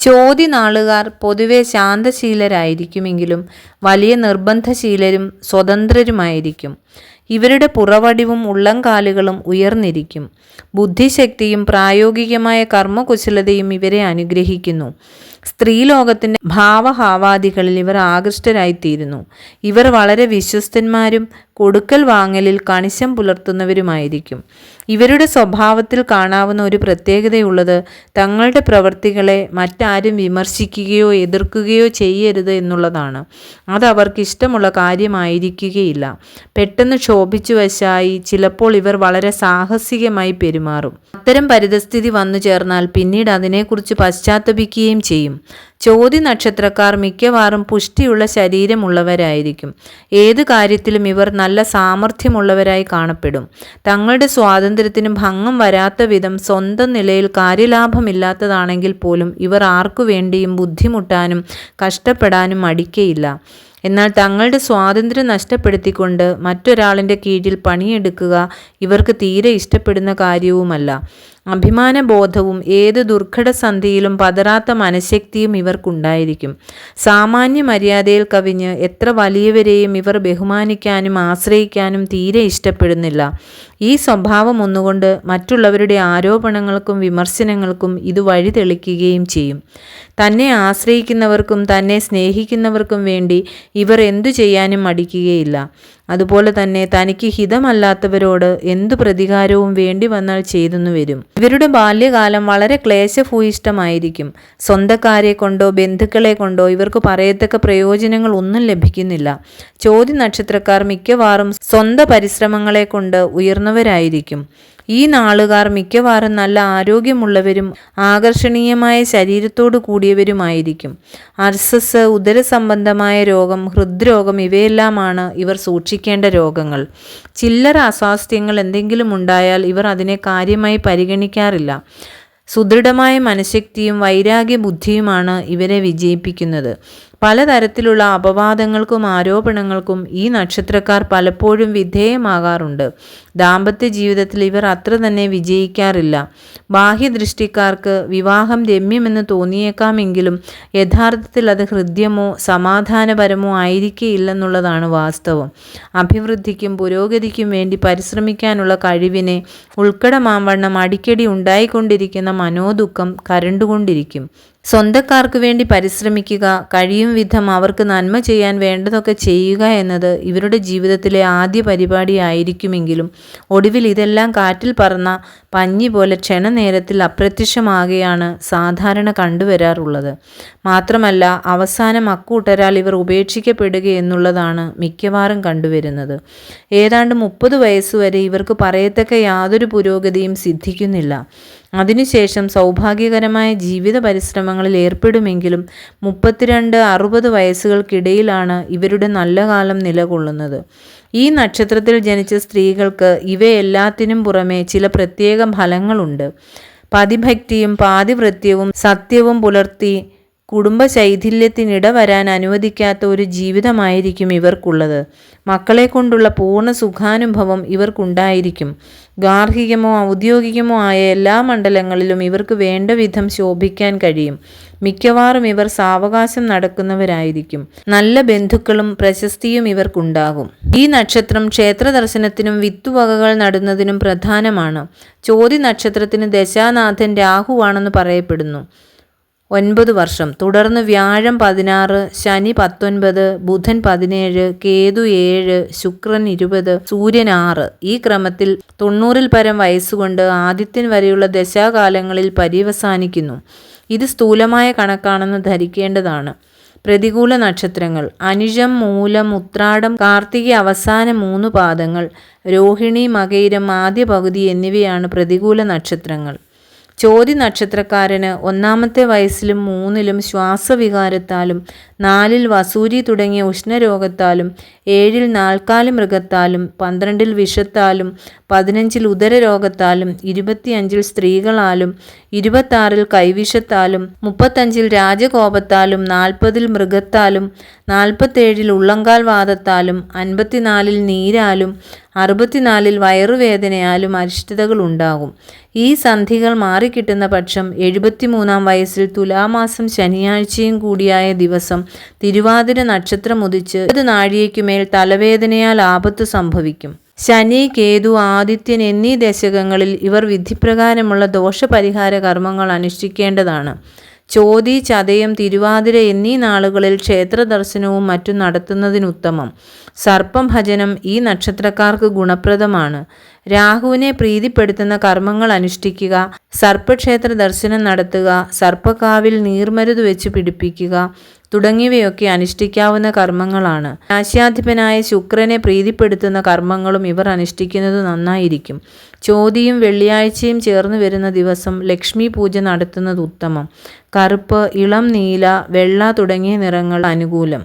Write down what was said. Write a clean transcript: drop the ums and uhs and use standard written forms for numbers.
ചോതി നാളുകാർ പൊതുവെ ശാന്തശീലരായിരിക്കുമെങ്കിലും വലിയ നിർബന്ധശീലരും സ്വതന്ത്രരുമായിരിക്കും. ഇവരുടെ പുറവടിവും ഉള്ളംകാലുകളും ഉയർന്നിരിക്കും. ബുദ്ധിശക്തിയും പ്രായോഗികമായ കർമ്മകുശലതയും ഇവരെ അനുഗ്രഹിക്കുന്നു. സ്ത്രീലോകത്തിൻ്റെ ഭാവഹാവാദികളിൽ ഇവർ ആകൃഷ്ടരായിത്തീരുന്നു. ഇവർ വളരെ വിശ്വസ്തന്മാരും കൊടുക്കൽ വാങ്ങലിൽ കണിശം പുലർത്തുന്നവരുമായിരിക്കും. ഇവരുടെ സ്വഭാവത്തിൽ കാണാവുന്ന ഒരു പ്രത്യേകതയുള്ളത് തങ്ങളുടെ പ്രവൃത്തികളെ മറ്റാരും വിമർശിക്കുകയോ എതിർക്കുകയോ ചെയ്യരുത് എന്നുള്ളതാണ്. അത് അവർക്ക് ഇഷ്ടമുള്ള കാര്യമായിരിക്കുകയില്ല. പെട്ടെന്ന് ക്ഷോഭിച്ചു വശായി ചിലപ്പോൾ ഇവർ വളരെ സാഹസികമായി പെരുമാറും. അത്തരം പരിതസ്ഥിതി വന്നു ചേർന്നാൽ പിന്നീട് അതിനെക്കുറിച്ച് പശ്ചാത്തപിക്കുകയും ചെയ്യും. ചോതി നക്ഷത്രക്കാർ മിക്കവാറും പുഷ്ടിയുള്ള ശരീരമുള്ളവരായിരിക്കും. ഏത് കാര്യത്തിലും ഇവർ നല്ല സാമർഥ്യമുള്ളവരായി കാണപ്പെടും. തങ്ങളുടെ സ്വാതന്ത്ര്യത്തിന് ഭംഗം വരാത്ത വിധം സ്വന്തം നിലയിൽ കാര്യലാഭമില്ലാത്തതാണെങ്കിൽ പോലും ഇവർ ആർക്കു വേണ്ടിയും ബുദ്ധിമുട്ടാനും കഷ്ടപ്പെടാനും മടിക്കയില്ല. എന്നാൽ തങ്ങളുടെ സ്വാതന്ത്ര്യം നഷ്ടപ്പെടുത്തിക്കൊണ്ട് മറ്റൊരാളിൻ്റെ കീഴിൽ പണിയെടുക്കുക ഇവർക്ക് തീരെ ഇഷ്ടപ്പെടുന്ന കാര്യവുമല്ല. അഭിമാനബോധവും ഏത് ദുർഘടസന്ധിയിലും പതറാത്ത മനഃശക്തിയും ഇവർക്കുണ്ടായിരിക്കും. സാമാന്യ മര്യാദയിൽ കവിഞ്ഞ് എത്ര വലിയവരെയും ഇവർ ബഹുമാനിക്കാനും ആശ്രയിക്കാനും തീരെ ഇഷ്ടപ്പെടുന്നില്ല. ഈ സ്വഭാവം ഒന്നുകൊണ്ട് മറ്റുള്ളവരുടെ ആരോപണങ്ങൾക്കും വിമർശനങ്ങൾക്കും ഇത് വഴി തെളിക്കുകയും ചെയ്യും. തന്നെ ആശ്രയിക്കുന്നവർക്കും തന്നെ സ്നേഹിക്കുന്നവർക്കും വേണ്ടി ഇവർ എന്തു ചെയ്യാനും മടിക്കുകയില്ല. അതുപോലെ തന്നെ തനിക്ക് ഹിതമല്ലാത്തവരോട് എന്തു പ്രതികാരവും വേണ്ടി വന്നാൽ ചെയ്തെന്നു വരും. ഇവരുടെ ബാല്യകാലം വളരെ ക്ലേശഭൂയിഷ്ടമായിരിക്കും. സ്വന്തക്കാരെ കൊണ്ടോ ബന്ധുക്കളെ കൊണ്ടോ ഇവർക്ക് പറയത്തക്ക പ്രയോജനങ്ങൾ ഒന്നും ലഭിക്കുന്നില്ല. ചോതി നക്ഷത്രക്കാർ മിക്കവാറും സ്വന്തം പരിശ്രമങ്ങളെ കൊണ്ട് ഉയർന്നവരായിരിക്കും. ഈ നാളുകാർ മിക്കവാറും നല്ല ആരോഗ്യമുള്ളവരും ആകർഷണീയമായ ശരീരത്തോടു കൂടിയവരുമായിരിക്കും. അർസസ്, ഉദരസംബന്ധമായ രോഗം, ഹൃദ്രോഗം ഇവയെല്ലാമാണ് ഇവർ സൂക്ഷിക്കേണ്ട രോഗങ്ങൾ. ചില്ലറ അസ്വാസ്ഥ്യങ്ങൾ എന്തെങ്കിലും ഉണ്ടായാൽ ഇവർ അതിനെ കാര്യമായി പരിഗണിക്കാറില്ല. സുദൃഢമായ മനഃശക്തിയും വൈരാഗ്യ ബുദ്ധിയുമാണ് ഇവരെ വിജയിപ്പിക്കുന്നത്. പലതരത്തിലുള്ള അപവാദങ്ങൾക്കും ആരോപണങ്ങൾക്കും ഈ നക്ഷത്രക്കാർ പലപ്പോഴും വിധേയമാകാറുണ്ട്. ദാമ്പത്യ ജീവിതത്തിൽ ഇവർ അത്ര തന്നെ വിജയിക്കാറില്ല. ബാഹ്യദൃഷ്ടിക്കാർക്ക് വിവാഹം രമ്യമെന്ന് തോന്നിയേക്കാമെങ്കിലും യഥാർത്ഥത്തിൽ അത് ഹൃദ്യമോ സമാധാനപരമോ ആയിരിക്കുകയില്ലെന്നുള്ളതാണ് വാസ്തവം. അഭിവൃദ്ധിക്കും പുരോഗതിക്കും വേണ്ടി പരിശ്രമിക്കാനുള്ള കഴിവിനെ ഉൾക്കടമാവണ്ണം അടിക്കടി ഉണ്ടായിക്കൊണ്ടിരിക്കുന്ന മനോദുഃഖം കരണ്ടുകൊണ്ടിരിക്കും. സ്വന്തക്കാർക്ക് വേണ്ടി പരിശ്രമിക്കുക, കഴിയും വിധം അവർക്ക് നന്മ ചെയ്യാൻ വേണ്ടതൊക്കെ ചെയ്യുക എന്നത് ഇവരുടെ ജീവിതത്തിലെ ആദ്യ പരിപാടിയായിരിക്കുമെങ്കിലും ഒടുവിൽ ഇതെല്ലാം കാറ്റിൽ പറന്ന പഞ്ഞി പോലെ ക്ഷണനേരത്തിൽ അപ്രത്യക്ഷമാകുകയാണ് സാധാരണ കണ്ടുവരാറുള്ളത്. മാത്രമല്ല അവസാനം അക്കൂട്ടരാൽ ഇവർ ഉപേക്ഷിക്കപ്പെടുക എന്നുള്ളതാണ് മിക്കവാറും കണ്ടുവരുന്നത്. ഏതാണ്ട് 30 വയസ്സുവരെ ഇവർക്ക് പറയത്തക്ക യാതൊരു പുരോഗതിയും സിദ്ധിക്കുന്നില്ല. അതിനുശേഷം സൗഭാഗ്യകരമായ ജീവിത പരിശ്രമങ്ങളിൽ ഏർപ്പെടുമെങ്കിലും 32-60 വയസ്സുകൾക്കിടയിലാണ് ഇവരുടെ നല്ല കാലം നിലകൊള്ളുന്നത്. ഈ നക്ഷത്രത്തിൽ ജനിച്ച സ്ത്രീകൾക്ക് ഇവയെല്ലാത്തിനും പുറമെ ചില പ്രത്യേക ഫലങ്ങളുണ്ട്. പതിഭക്തിയും പാതിവൃത്യവും സത്യവും പുലർത്തി കുടുംബ ശൈഥില്യത്തിനിട വരാൻ അനുവദിക്കാത്ത ഒരു ജീവിതമായിരിക്കും ഇവർക്കുള്ളത്. മക്കളെ കൊണ്ടുള്ള പൂർണ്ണ സുഖാനുഭവം ഇവർക്കുണ്ടായിരിക്കും. ഗാർഹികമോ ഔദ്യോഗികമോ ആയ എല്ലാ മണ്ഡലങ്ങളിലും ഇവർക്ക് വേണ്ട വിധം ശോഭിക്കാൻ കഴിയും. മിക്കവാറും ഇവർ സാവകാശം നടക്കുന്നവരായിരിക്കും. നല്ല ബന്ധുക്കളും പ്രശസ്തിയും ഇവർക്കുണ്ടാകും. ഈ നക്ഷത്രം ക്ഷേത്ര ദർശനത്തിനും വിത്തുവകകൾ നടുന്നതിനും പ്രധാനമാണ്. ചോതി നക്ഷത്രത്തിന് ദശാനാഥൻ രാഹുവാണെന്ന് പറയപ്പെടുന്നു. 9 വർഷം. തുടർന്ന് വ്യാഴം 16, ശനി 19, ബുധൻ 17, കേതു 7, ശുക്രൻ 20, സൂര്യൻ 6. ഈ ക്രമത്തിൽ 90-ൽ പരം വയസ്സുകൊണ്ട് ആദിത്യൻ വരെയുള്ള ദശാകാലങ്ങളിൽ പര്യവസാനിക്കുന്നു. ഇത് സ്ഥൂലമായ കണക്കാണെന്ന് ധരിക്കേണ്ടതാണ്. പ്രതികൂല നക്ഷത്രങ്ങൾ: അനിഴം, മൂലം, ഉത്രാടം, കാർത്തിക അവസാന 3 പാദങ്ങൾ, രോഹിണി, മകയിരം ആദ്യ പകുതി എന്നിവയാണ് പ്രതികൂല നക്ഷത്രങ്ങൾ. ചോതി നക്ഷത്രക്കാരന് 1-ാമത്തെ വയസ്സിലും 3-ലും ശ്വാസവികാരത്താലും 4-ൽ വസൂരി തുടങ്ങിയ ഉഷ്ണരോഗത്താലും 7-ൽ നാൽക്കാലി മൃഗത്താലും 12-ൽ വിഷത്താലും 15-ൽ ഉദരരോഗത്താലും 25-ൽ സ്ത്രീകളാലും 26-ൽ കൈവിഷത്താലും 35-ൽ രാജകോപത്താലും 40-ൽ മൃഗത്താലും 47-ൽ ഉള്ളങ്കാൽ വാദത്താലും 54-ൽ നീരാലും 64 വയറുവേദനയാലും അരിഷ്ടതകൾ ഉണ്ടാകും. ഈ സന്ധികൾ മാറിക്കിട്ടുന്ന പക്ഷം 73 വയസ്സിൽ തുലാമാസം ശനിയാഴ്ചയും കൂടിയായ ദിവസം തിരുവാതിര നക്ഷത്രം ഉദിച്ച് 20 നാഴികയ്ക്കുമേൽ തലവേദനയാൽ ആപത്ത് സംഭവിക്കും. ശനി, കേതു, ആദിത്യൻ എന്നീ ദശകങ്ങളിൽ ഇവർ വിധിപ്രകാരമുള്ള ദോഷപരിഹാര കർമ്മങ്ങൾ അനുഷ്ഠിക്കേണ്ടതാണ്. ചോതി, ചതയം, തിരുവാതിര എന്നീ നാളുകളിൽ ക്ഷേത്ര ദർശനവും മറ്റും നടത്തുന്നതിനുത്തമം. സർപ്പം ഭജനം ഈ നക്ഷത്രക്കാർക്ക് ഗുണപ്രദമാണ്. രാഹുവിനെ പ്രീതിപ്പെടുത്തുന്ന കർമ്മങ്ങൾ അനുഷ്ഠിക്കുക, സർപ്പക്ഷേത്ര ദർശനം നടത്തുക, സർപ്പക്കാവിൽ നീർമരുത് വെച്ച് പിടിപ്പിക്കുക തുടങ്ങിയവയൊക്കെ അനുഷ്ഠിക്കാവുന്ന കർമ്മങ്ങളാണ്. രാശ്യാധിപനായ ശുക്രനെ പ്രീതിപ്പെടുത്തുന്ന കർമ്മങ്ങളും ഇവർ അനുഷ്ഠിക്കുന്നത് നന്നായിരിക്കും. ചോതിയും വെള്ളിയാഴ്ചയും ചേർന്ന് വരുന്ന ദിവസം ലക്ഷ്മി പൂജ നടത്തുന്നത് ഉത്തമം. കറുപ്പ്, ഇളം നീല, വെള്ള തുടങ്ങിയ നിറങ്ങൾ അനുകൂലം.